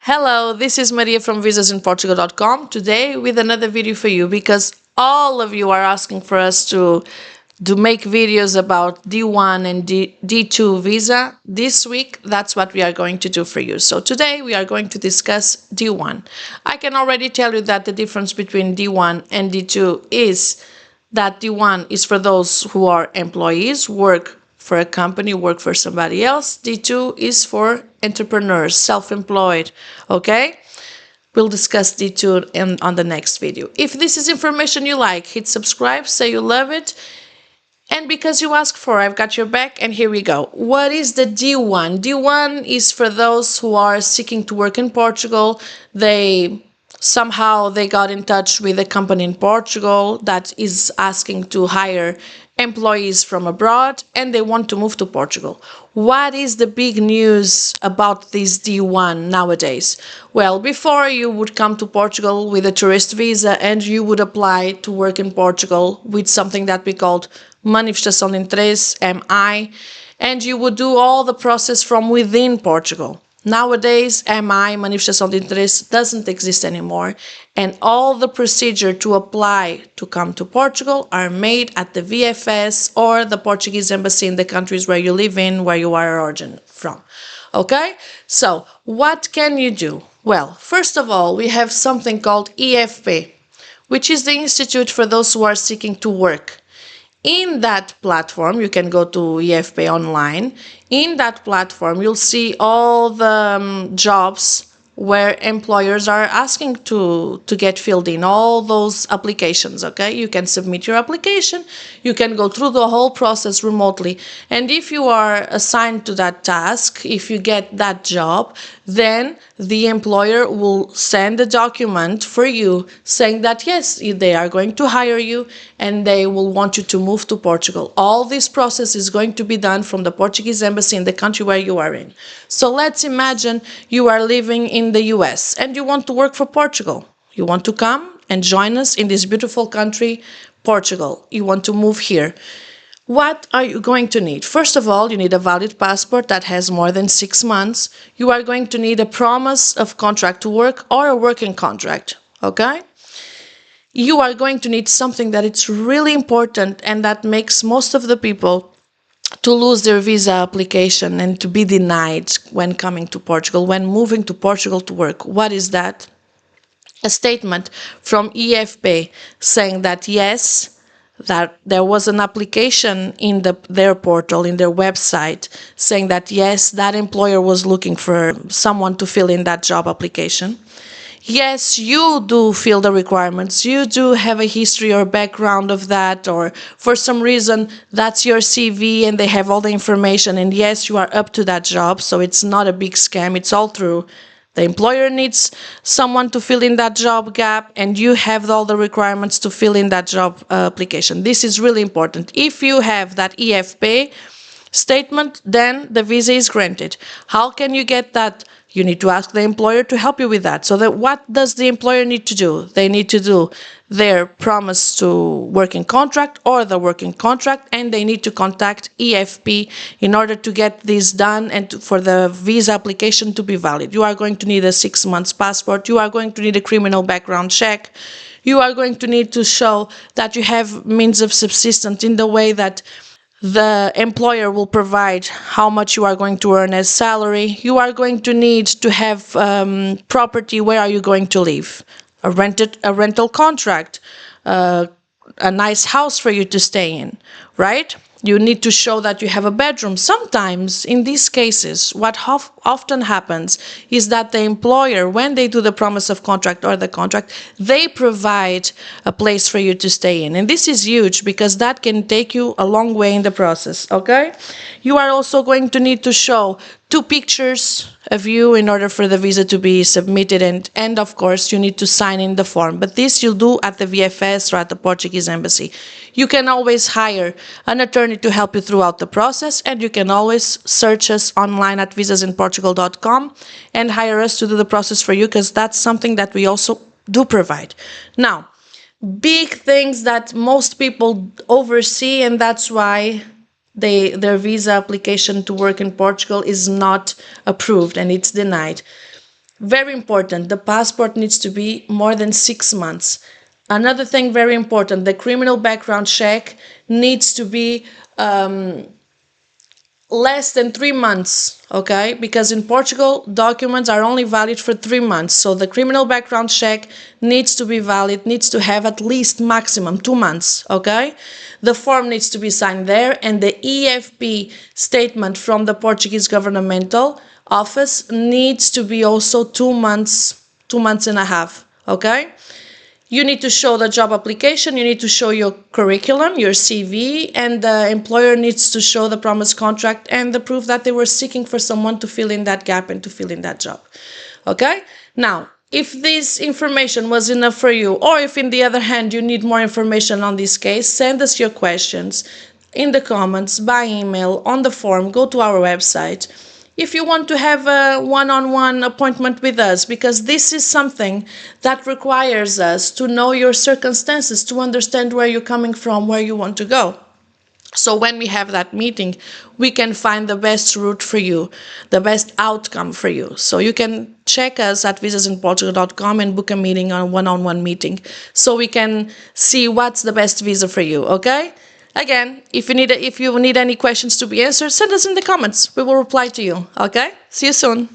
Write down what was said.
Hello, this is Maria from visasinportugal.com today with another video for you because all of you are asking for us to make videos about D1 and D2 visa. This week, that's what we are going to do for you. So today we are going to discuss D1. I can already tell you that the difference between D1 and D2 is that D1 is for those who are employees, work for a company, work for somebody else. D2 is for entrepreneurs, self-employed, okay? We'll discuss D2 on the next video. If this is information you like, hit subscribe, say you love it. And because you asked for, I've got your back, and here we go. What is the D1? D1 is for those who are seeking to work in Portugal. Somehow they got in touch with a company in Portugal that is asking to hire employees from abroad, and they want to move to Portugal. What is the big news about this D1 nowadays? Well, before you would come to Portugal with a tourist visa and you would apply to work in Portugal with something that we called Manifestação de Interesse, MI, and you would do all the process from within Portugal. Nowadays, MI, Manifestação de Interesse, doesn't exist anymore, and all the procedure to apply to come to Portugal are made at the VFS or the Portuguese embassy in the countries where you live in, where you are origin from. Okay? So, what can you do? Well, first of all, we have something called IFP, which is the Institute for those who are seeking to work. In that platform, you can go to IFP online. In that platform, you'll see all the jobs where employers are asking to get filled in, all those applications, okay? You can submit your application, you can go through the whole process remotely, and if you are assigned to that task, if you get that job, then the employer will send a document for you saying that yes, they are going to hire you and they will want you to move to Portugal. All this process is going to be done from the Portuguese embassy in the country where you are in. So let's imagine you are living in the US and you want to work for Portugal. You want to come and join us in this beautiful country, Portugal. You want to move here. What are you going to need? First of all, you need a valid passport that has more than 6 months. You are going to need a promise of contract to work or a working contract, okay? You are going to need something that it's really important and that makes most of the people to lose their visa application and to be denied when coming to Portugal, when moving to Portugal to work. What is that? A statement from IFP saying that yes, that there was an application in their portal, in their website, saying that yes, that employer was looking for someone to fill in that job application. Yes, you do fill the requirements, you do have a history or background of that, or for some reason that's your CV and they have all the information, and yes, you are up to that job, so it's not a big scam, it's all true. The employer needs someone to fill in that job gap, and you have all the requirements to fill in that job application. This is really important. If you have that IFP statement, then the visa is granted. How can you get that? You need to ask the employer to help you with that. So what does the employer need to do? They need to do their promise to working contract or the working contract, and they need to contact IFP in order to get this done and for the visa application to be valid. You are going to need a 6 months passport. You are going to need a criminal background check. You are going to need to show that you have means of subsistence in the way that the employer will provide how much you are going to earn as salary. You are going to need to have property. Where are you going to live? A rental contract, a nice house for you to stay in, right? You need to show that you have a bedroom. Sometimes, in these cases, what often happens is that the employer, when they do the promise of contract or the contract, they provide a place for you to stay in. And this is huge because that can take you a long way in the process, okay? You are also going to need to show 2 pictures of you in order for the visa to be submitted, and of course you need to sign in the form, but this you'll do at the VFS or at the Portuguese embassy. You can always hire an attorney to help you throughout the process, and you can always search us online at visasinportugal.com and hire us to do the process for you, because that's something that we also do provide. Now, big things that most people oversee, and that's why their visa application to work in Portugal is not approved and it's denied. Very important, the passport needs to be more than 6 months. Another thing very important, the criminal background check needs to be less than 3 months, okay? Because in Portugal, documents are only valid for 3 months. So the criminal background check needs to be valid, needs to have at least maximum 2 months, okay? The form needs to be signed there, and the EFP statement from the Portuguese governmental office needs to be also 2 months, 2 months and a half, okay? You need to show the job application, you need to show your curriculum, your CV, and the employer needs to show the promised contract and the proof that they were seeking for someone to fill in that gap and to fill in that job. Okay? Now, if this information was enough for you, or if in the other hand you need more information on this case, send us your questions in the comments, by email, on the form, go to our website. If you want to have a one-on-one appointment with us, because this is something that requires us to know your circumstances, to understand where you're coming from, where you want to go. So when we have that meeting, we can find the best route for you, the best outcome for you. So you can check us at visasinportugal.com and book a meeting, on a one-on-one meeting, so we can see what's the best visa for you, okay? Again, if you need any questions to be answered, send us in the comments. We will reply to you, okay? See you soon.